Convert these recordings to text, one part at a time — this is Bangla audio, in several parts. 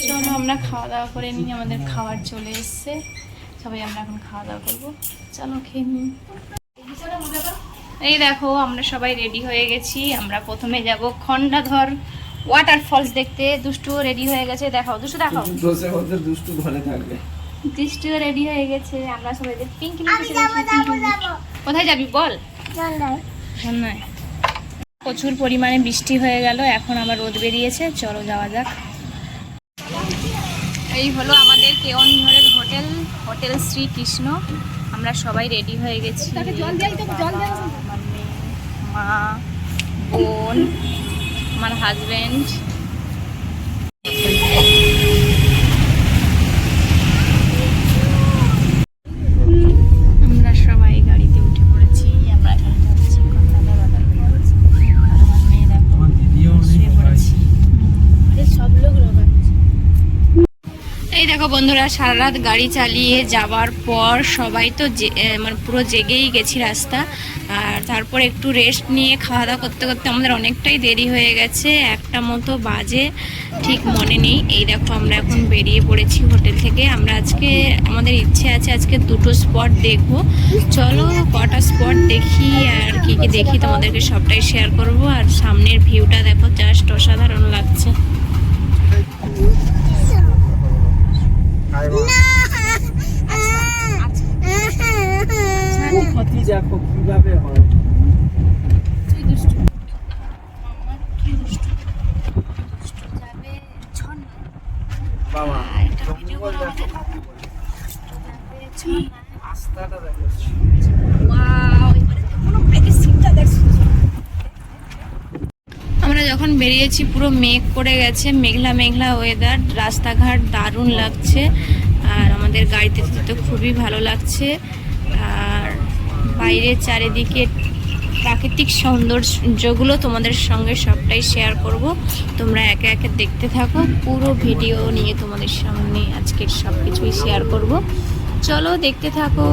চলো আমরা খাওয়া দাওয়া করে নিই, আমাদের খাবার চলে এসছে, সবাই আমরা এখন খাওয়া দাওয়া করবো। চলো খেয়ে নিই। এই দেখো আমরা সবাই রেডি হয়ে গেছি। আমরা প্রথমে যাব খন্ডাধর ওয়াটারফলস দেখতে। দুষ্টুও রেডি হয়ে গেছে, দেখাও দুষ্টু, দেখাও। দুষ্টু ঘরে থাকবে। দুষ্টুও রেডি হয়ে গেছে। আমরা সবাই পিঙ্কি কোথায় যাবি বল? ঝর্ণায়। প্রচুর পরিমাণে বৃষ্টি হয়ে গেল, এখন আবার রোদ বেরিয়েছে। চলো যাওয়া যাক। এই হলো আমাদের কেওনঝড়ের হোটেল, হোটেল শ্রীকৃষ্ণ। আমরা সবাই রেডি হয়ে গেছি। মা, বোন, আমার হাজবেন্ড। আমরা সবাই গাড়িতে উঠে পড়েছি। আমরা এখন যাচ্ছি কন্যাদার ওয়াটারফলস। আর আমার মেয়ে দেখো শুয়ে পড়েছি। সব লোক এই দেখো বন্ধুরা, সারা রাত গাড়ি চালিয়ে যাওয়ার পর সবাই তো মানে পুরো জেগেই গেছি রাস্তা। আর তারপর একটু রেস্ট নিয়ে খাওয়া দাওয়া করতে করতে আমাদের অনেকটাই দেরি হয়ে গেছে। 1টা মতো বাজে, ঠিক মনে নেই। এই দেখো আমরা এখন বেরিয়ে পড়েছি হোটেল থেকে। আমরা আজকে আমাদের ইচ্ছে আছে আজকে 2টো স্পট দেখবো। চলো কটা স্পট দেখি আর কি কি দেখি তোমাদেরকে সবটাই শেয়ার করব। আর সামনের ভিউটা দেখো, জাস্ট অসাধারণ লাগছে। দেখো কিভাবে হয়। আমরা যখন বেরিয়েছি পুরো মেঘ পড়ে গেছে, মেঘলা মেঘলা ওয়েদার, রাস্তাঘাট দারুণ লাগছে। আর আমাদের গাড়িতে তো খুবই ভালো লাগছে। আর বাইরের চারিদিকে প্রাকৃতিক সৌন্দর্যগুলো তোমাদের সঙ্গে সবটাই শেয়ার করব। তোমরা একে একে দেখতে থাকো। পুরো ভিডিও নিয়ে তোমাদের সামনে আজকের সব কিছুই শেয়ার করব। চলো দেখতে থাকো।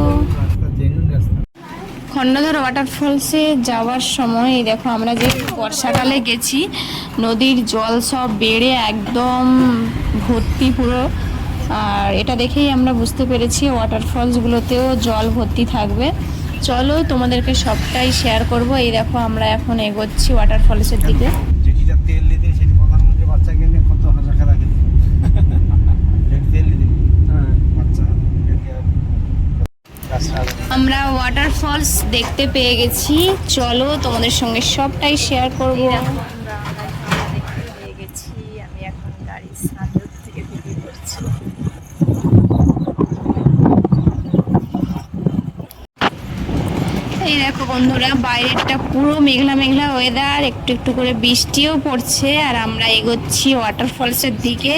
খন্ডাধর ওয়াটারফলসে যাওয়ার সময় এই দেখো আমরা যে বর্ষাকালে গেছি, নদীর জল সব বেড়ে একদম ভর্তি পুরো। আর এটা দেখেই আমরা বুঝতে পেরেছি ওয়াটারফলসগুলোতেও জল ভর্তি থাকবে। চলো তোমাদেরকে সবটাই শেয়ার করব। এই দেখো আমরা এখন এগোচ্ছি ওয়াটারফলসের দিকে। আমরা ওয়াটারফলস দেখতে পেয়ে গেছি। চলো তোমাদের সঙ্গে সবটাই শেয়ার করব। আমি এখন গাড়ির সামনে থেকে বেরিয়ে পড়ছি। এই দেখো বন্ধুরা, বাইরেটা পুরো মেঘলা মেঘলা ওয়েদার, একটু একটু করে বৃষ্টিও পড়ছে। আর আমরা এগোচ্ছি ওয়াটারফলসের দিকে।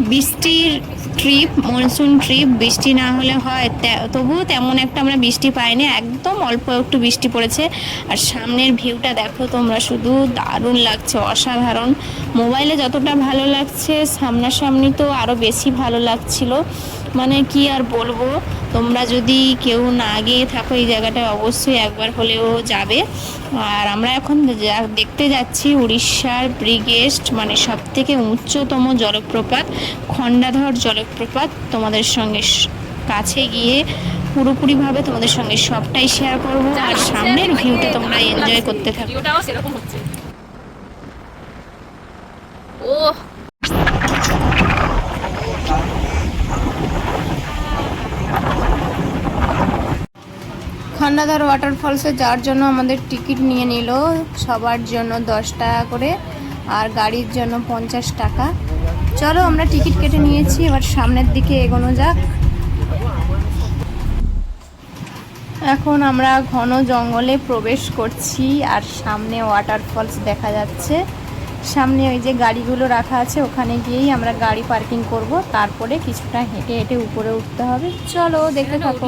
বৃষ্টির ট্রিপ, মনসুন ট্রিপ, বৃষ্টি না হলে হয়, তবুও তেমন একটা আমরা বৃষ্টি পাইনি, একদম অল্প একটু বৃষ্টি পড়েছে। আর সামনের ভিউটা দেখো তোমরা, শুধু দারুণ লাগছে, অসাধারণ। মোবাইলে যতটা ভালো লাগছে, সামনাসামনি তো আরও বেশি ভালো লাগছিল। মানে কি আর বলবো, তোমরা যদি কেউ না গিয়ে থাকো এই জায়গাটা অবশ্যই একবার হলেও যাবে। আর আমরা এখন দেখতে যাচ্ছি উড়িষ্যার বিগেস্ট, মানে সবথেকে উচ্চতম জলপ্রপাত খন্ডাধর জলপ্রপাত। তোমাদের সঙ্গে কাছে গিয়ে পুরোপুরিভাবে তোমাদের সঙ্গে সবটাই শেয়ার করব। আর সামনের ভিউটা তোমরা এনজয় করতে থাকো। ও খন্ডাধর ওয়াটারফলসে যাওয়ার জন্য আমাদের টিকিট নিয়ে নিল সবার জন্য 10 টাকা করে, আর গাড়ির জন্য 50 টাকা। চলো আমরা টিকিট কেটে নিয়েছি, এবার সামনের দিকে এগোনো যাক। এখন আমরা ঘন জঙ্গলে প্রবেশ করছি, আর সামনে ওয়াটারফলস দেখা যাচ্ছে। সামনে ওই যে গাড়িগুলো রাখা আছে, ওখানে গিয়েই আমরা গাড়ি পার্কিং করব, তারপরে কিছুটা হেঁটে হেঁটে উপরে উঠতে হবে। চলো দেখতে থাকো।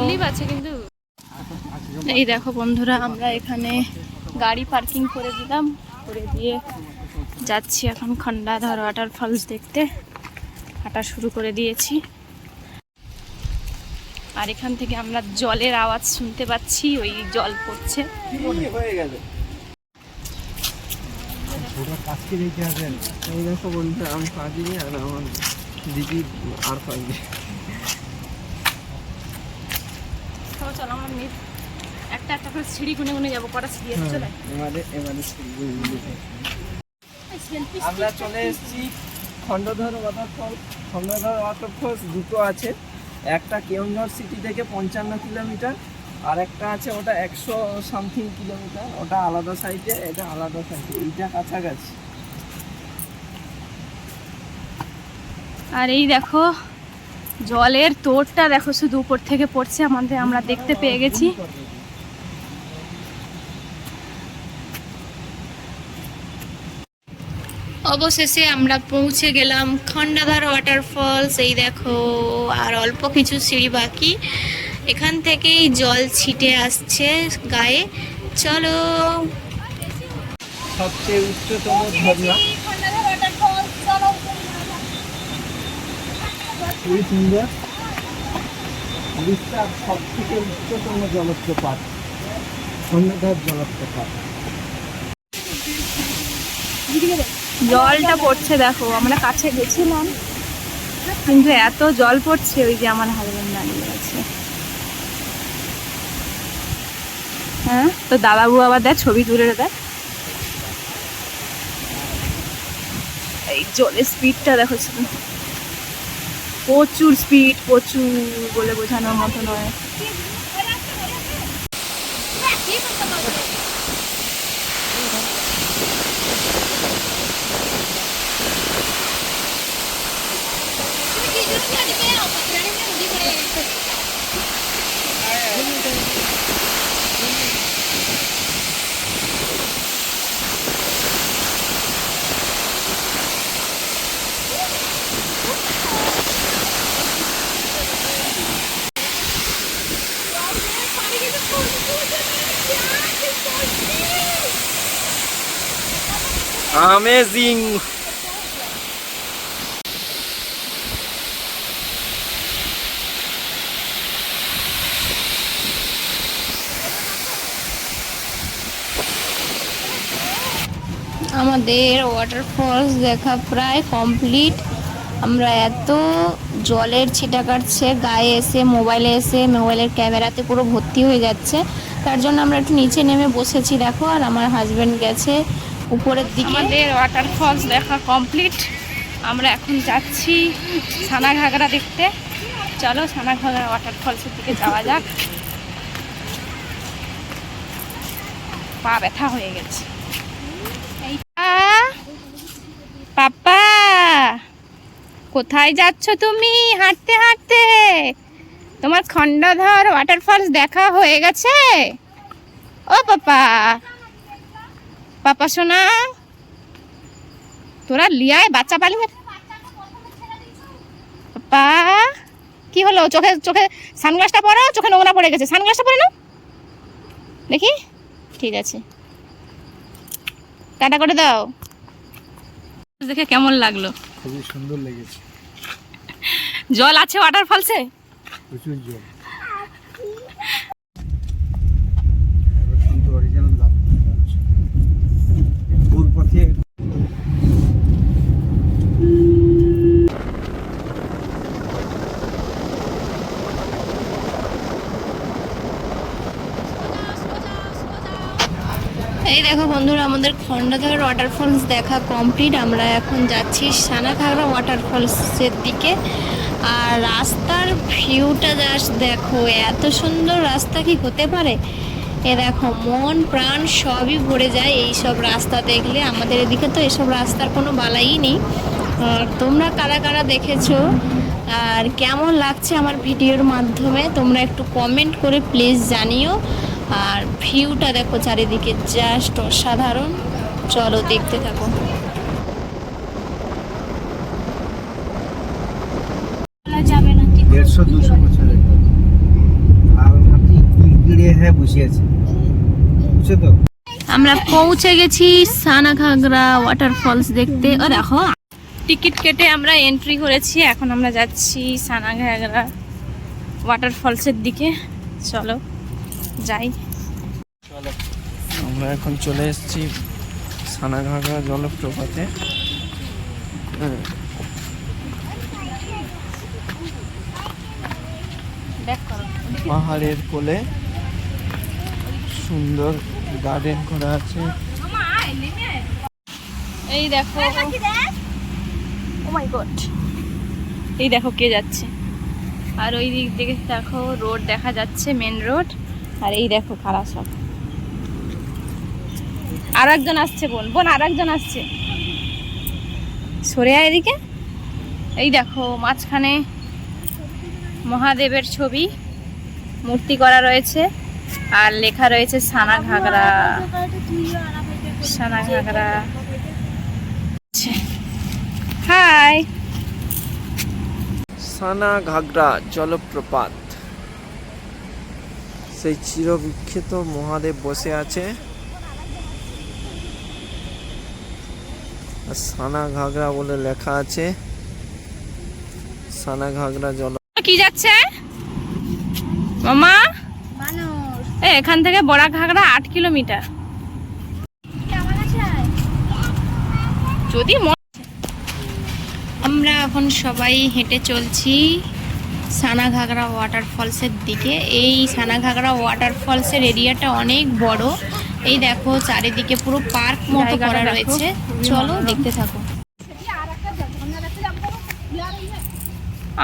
এই দেখো বন্ধুরা, আমরা এখানে গাড়ি পার্কিং করে দিলাম, করে দিয়ে যাচ্ছি এখন খন্ডাধর ওয়াটারফলস দেখতে। হাঁটা শুরু করে দিয়েছি। আর এখান থেকে আমরা জলের আওয়াজ শুনতে পাচ্ছি, ওই জল পড়ছে। দিদি আর পাইনি। চলো আমার মেয়ে একটা একটা করে সিঁড়ি গুনে গুনে যাবো, কটা সিঁড়ি আছে চলে। আমরা চলে এসেছি খন্ডধর ওয়াটারফল। খন্ডধর ওয়াটারফলস দুটো আছে, একটা কেওনঝড় সিটি থেকে 55 কিলোমিটার, আর একটা আছে ওটা 100 সামথিং কিলোমিটার, ওটা আলাদা সাইডে, এটা আলাদা সাইডে, এইটা কাছাকাছি। আর এই দেখো জলের তোড়টা দেখো শুধু উপর থেকে পড়ছে, আমরা দেখতে পেয়ে গেছি। অবশেষে আমরা পৌঁছে গেলাম খন্ডাধার ওয়াটারফলস। এই দেখো আর অল্প কিছু সিঁড়ি বাকি, এখান থেকেই জল ছিটে আসছে গায়ে। চলো। সবচেয়ে উচ্চতম ঝর্ণা, খুবই সুন্দর। উড়িষ্যার সব থেকে উচ্চতম জলপ্রপাত খন্ডধর জলপ্রপাত। জলটা পড়ছে দেখো, আমরা কাছে গেছিলাম কিন্তু এত জল পড়ছে, ওই যে আমার হাজবেন্ড দাঁড়িয়ে আছে। হ্যাঁ তো দাদাবু আবার দেখ ছবি তুলে দেখ। এই জলের স্পিডটা দেখো শুধু, প্রচুর স্পিড, প্রচুর বলে বোঝানোর মতো নয়। অ্যামেজিং। আমাদের ওয়াটারফলস দেখা প্রায় কমপ্লিট। আমরা এত জলের ছিটা কাটছে গায়ে এসে, মোবাইলের ক্যামেরাতে পুরো ভর্তি হয়ে যাচ্ছে, তার জন্য আমরা একটু নিচে নেমে বসেছি দেখো। আর আমার হাজবেন্ড গেছে উপরের দিকে। আমাদের ওয়াটারফলস দেখা কমপ্লিট, আমরা এখন যাচ্ছি সানাঘাগরা দেখতে। চলো সানাঘাগরা ওয়াটারফলসের দিকে যাওয়া যাক। পা ব্যথা হয়ে গেছে। পাপা কোথায় যাচ্ছ তুমি হাঁটতে হাঁটতে? তোমার খন্ডধর ওয়াটারফলস দেখা হয়ে গেছে? ও পাপা, পাপা সোনা, তোরা লিয়ায় বাচ্চা পালিয়ে। পাপা কি হলো? চোখে চোখে সানগ্লাসটা পরো, চোখে নোংরা পড়ে গেছে, সানগ্লাসটা পরে নাও দেখি। ঠিক আছে, টাটা করে দাও। দেখে কেমন লাগলো? খুবই সুন্দর লেগেছে। জল আছে ওয়াটারফলসে, প্রচুর জল। কিন্তু অরিজিনাল লাগছে দূর পথে। এই দেখো বন্ধুরা, আমাদের খন্ডধর ওয়াটারফলস দেখা কমপ্লিট। আমরা এখন যাচ্ছি সানাঘাগরা ওয়াটারফলসের দিকে। আর রাস্তার ভিউটা জাস্ট দেখো, এত সুন্দর রাস্তা কি হতে পারে? এ দেখো, মন প্রাণ সবই ভরে যায় এই সব রাস্তা দেখলে। আমাদের এদিকে তো এসব রাস্তার কোনো বালাই নেই। তোমরা কারা কারা দেখেছো আর কেমন লাগছে আমার ভিডিওর মাধ্যমে তোমরা একটু কমেন্ট করে প্লিজ জানিও। আর ভিউটা দেখো চারিদিকে, জাস্ট অসাধারণ। চলো দেখতে থাকো। যাবে না 150-200 বছরের লাল মাটি গিড়ে বসে আছে, বুঝছো তো? আমরা পৌঁছে গেছি সানাঘাগরা ওয়াটারফলস দেখতে। ও দেখো, টিকিট কেটে আমরা এন্ট্রি করেছি, এখন আমরা যাচ্ছি সানাঘাগরা ওয়াটারফলসের দিকে। চলো যাই। আমরা এখন চলে এসেছি সানাঘাগরা জলপ্রপাতে। পাহাড়ের কোলে সুন্দর গার্ডেন করা আছে। এই দেখো, ও মাই গড, এই দেখো কে যাচ্ছে। আর ওই দিক থেকে দেখো রোড দেখা যাচ্ছে, মেন রোড। আর এই দেখো কারা সব। আর একজন আসছে, বোন বোন আর একজন আসছে, সরে আয় এদিকে। এই দেখো মাঝখানে মহাদেবের ছবি মূর্তি করা রয়েছে, আর লেখা রয়েছে সানাঘাগরা, সানাঘাগরা। হাই, সানাঘাগরা জলপ্রপাত। সেই চিরবিখ্যাত মহাদেব বসে আছে। আর সানাঘাগরা বলে লেখা আছে। সানাঘাগরা জল। কি যাচ্ছে মামা? এখান থেকে বড়া ঘাগরা 8 কিলোমিটার। যদি আমরা এখন সবাই হেঁটে চলছি সানাঘাগরা ওয়াটারফলসের দিকে। এই সানাঘাগরা ওয়াটারফলসের এরিয়াটা অনেক বড়। এই দেখো চারিদিকে পুরো পার্ক মতো করা রয়েছে। চলো দেখতে থাকো।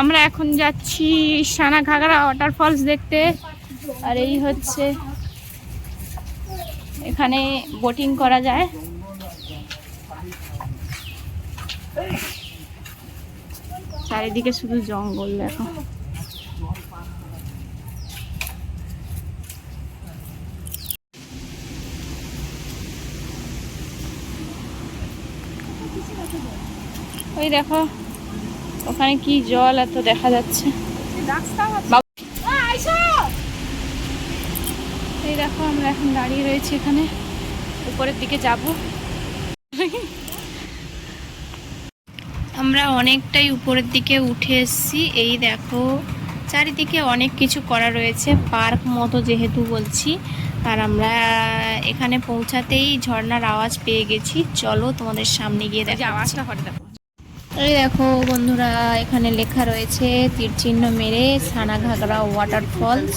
আমরা এখন যাচ্ছি সানাঘাগরা ওয়াটারফলস দেখতে। আর এই হচ্ছে, এখানে বোটিং করা যায়। চারিদিকে শুধু জঙ্গল দেখো। ওই দেখো ওখানে কি জল এত দেখা যাচ্ছে। এই দেখো আমরা এখন দাঁড়িয়ে রয়েছি এখানে, উপরের দিকে যাব। আমরা অনেকটাই উপরের দিকে উঠে এসেছি। এই দেখো চারিদিকে অনেক কিছু করা রয়েছে, পার্ক মতো যেহেতু বলছি। আর আমরা এখানে পৌঁছাতেই ঝর্ণার আওয়াজ পেয়ে গেছি। চলো তোমাদের সামনে গিয়ে দেখো আওয়াজটা হঠাৎ দেখো। এই দেখো বন্ধুরা, এখানে লেখা রয়েছে তীর চিহ্ন মেরে সানাঘাগরা ওয়াটারফলস।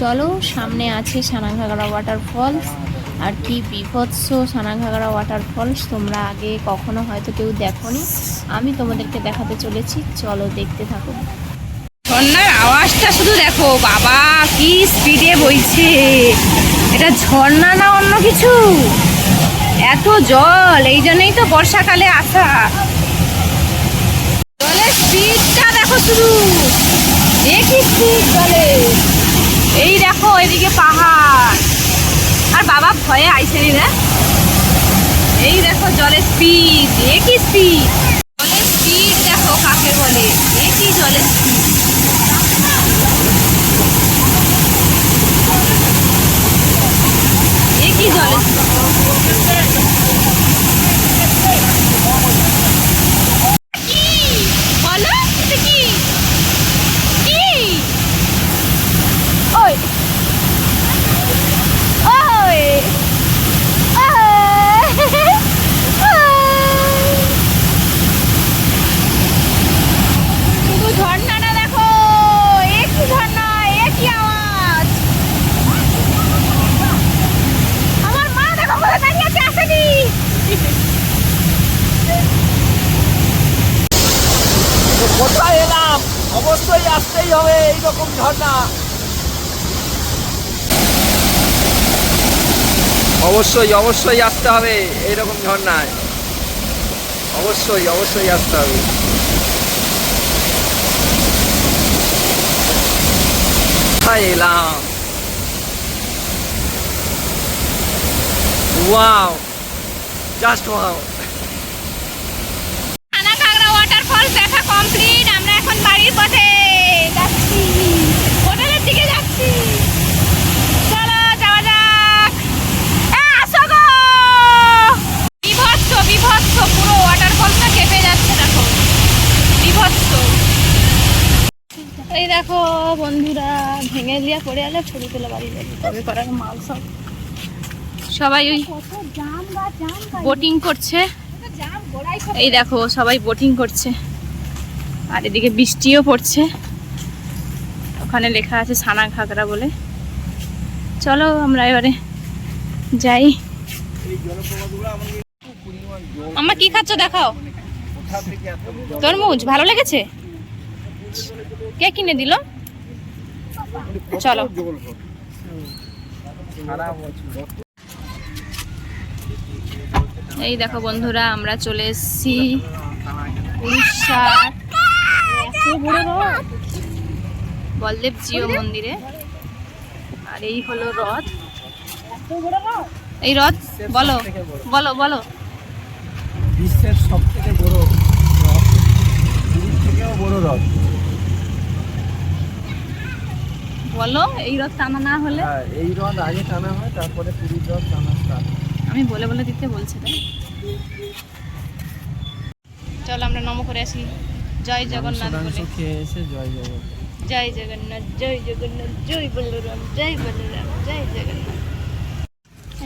চলো, সামনে আছে সানাঘাগরা ওয়াটারফলস। আর কি বিভৎস সানাঘাগরা ওয়াটারফলস, তোমরা আগে কখনো হয়তো কেউ দেখোনি, আমি তোমাদেরকে দেখাতে চলেছি। চলো দেখতে থাকো। ঝর্ণার আওয়াজটা শুধু দেখো, বাবা কি স্পিডে বইছে। এটা ঝর্ণা না অন্য কিছু, এত জল। এই জন্যই তো বর্ষাকালে আসা। জলের স্পিডটা দেখো শুধু, কি স্পিড জলে। এই দেখো এদিকে পাহাড়, আর বাবা ভয়ে আইসেনি রে। এই দেখো জলের স্পিড, কি স্পিড। জলের স্পিড দেখো কাকে বলে, কি জলের স্পিড। কি জলের বলো এটা কি? কি ওই ওই শুধু ঝর্ণাটা দেখো, একই ঝর্ণা, একই আওয়াজ। আমার মা দেখো কোথায় দাঁড়িয়ে আছে, আসেনি। কোথায় এলাম? অবশ্যই আসতেই হবে এইরকম ঝর্ণা। অবশ্যই আসতে হবে এইরকম ঝর্ণায়। অবশ্যই আসতে হবে। কোথায় এলাম? Wow, just wow. Sanaghagra waterfalls দেখা কমপ্লিট। আমরা এখন বাড়ির পথে যাচ্ছি, হোটেলের দিকে যাচ্ছি। চলো যাওয়া যাক। আসো গো। বিভৎস পুরো ওয়াটারফলসটা কেঁপে যাচ্ছে দেখো, বিভৎস। এই দেখো বন্ধুরা, ভেঙে দিয়া পড়ে গেলে ছবি তুলে বাড়ি যাবে, তবে করার মাল সবাই ওই বোটিং করছে। এই দেখো সবাই বোটিং করছে, আর এদিকে বৃষ্টিও পড়ছে। ওখানে লেখা আছে ছানা ঘাগরা বলে। চলো আমরা এবারে যাই। এই জলপ্রপাতগুলো আমাদের খুব পরিমাণ জল। আমার কি খাচ্ছ দেখাও। কোথা থেকে এত জল? তরমুজ ভালো লেগেছে? কে কিনে দিল? চলো। জল হোক। সারা বছর। এই দেখো বন্ধুরা, আমরা চলে এসেছি উড়িষ্যার বলদেব জিও মন্দিরে। আর এই হলো হ্রদ। এই হ্রদ বলো বলো বলো। বিশ্বের সবথেকে বড় হ্রদ, পুরীর থেকেও বড় হ্রদ। বলো এই হ্রদ টানা না হলে। হ্যাঁ, এই হ্রদ আগে টানা হয়, তারপরে পুরীর হ্রদ টানা স্টার্ট। আমি বলে বলে দিতে বলছি তাই। চলো আমরা নম করে আসি। জয় জগন্নাথ বলে। খেয়ে এসে জয় জগন্নাথ। জয় জগন্নাথ, জয় জগন্নাথ, জয় বলরাম, জয় বলরাম, জয় জগন্নাথ।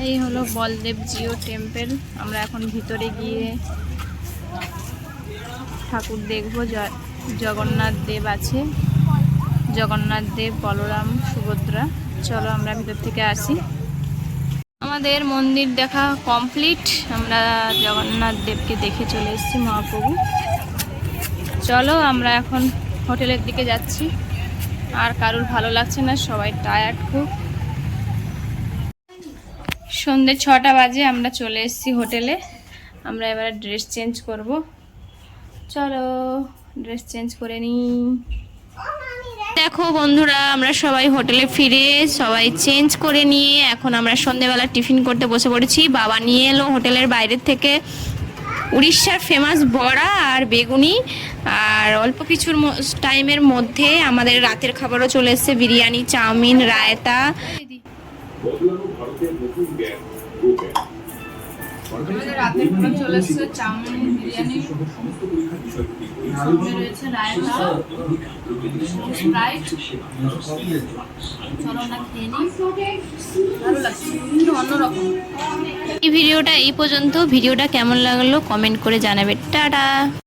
এই হলো বলদেব জিও টেম্পল। আমরা এখন ভিতরে গিয়ে ঠাকুর দেখবো। জগন্নাথ দেব আছে, জগন্নাথ দেব, বলরাম, সুভদ্রা। চলো আমরা ভিতর থেকে আসি। আমাদের মন্দির দেখা কমপ্লিট। আমরা জগন্নাথ দেবকে দেখে চলে এসেছি, মহাপ্রভু। চলো আমরা এখন হোটেলের দিকে যাচ্ছি। আর কারুর ভালো লাগছে না, সবাই টায়ার্ড খুব। সন্ধ্যে 6টা বাজে, আমরা চলে এসেছি হোটেলে। আমরা এবারে ড্রেস চেঞ্জ করব। চলো ড্রেস চেঞ্জ করে নিই। দেখো বন্ধুরা, আমরা সবাই হোটেলে ফিরে সবাই চেঞ্জ করে নিয়ে এখন আমরা সন্ধেবেলা টিফিন করতে বসে পড়েছি। বাবা নিয়ে এলো হোটেলের বাইরের থেকে উড়িষ্যার ফেমাস বড়া আর বেগুনি। আর অল্প কিছুর টাইমের মধ্যে আমাদের রাতের খাবারও চলে এসেছে, বিরিয়ানি, চাউমিন, রায়তা। আমাদের রাতের খাবার চলে এসেছে চাউমিন, বিরিয়ানি, সামনে রয়েছে রায়তা, স্প্রাইট। চলো আমরা খেয়ে নিই। ভালো লাগছে, কিন্তু অন্যরকম। এই ভিডিওটা এই পর্যন্ত। ভিডিওটা কেমন লাগলো কমেন্ট করে জানাবে। টাটা।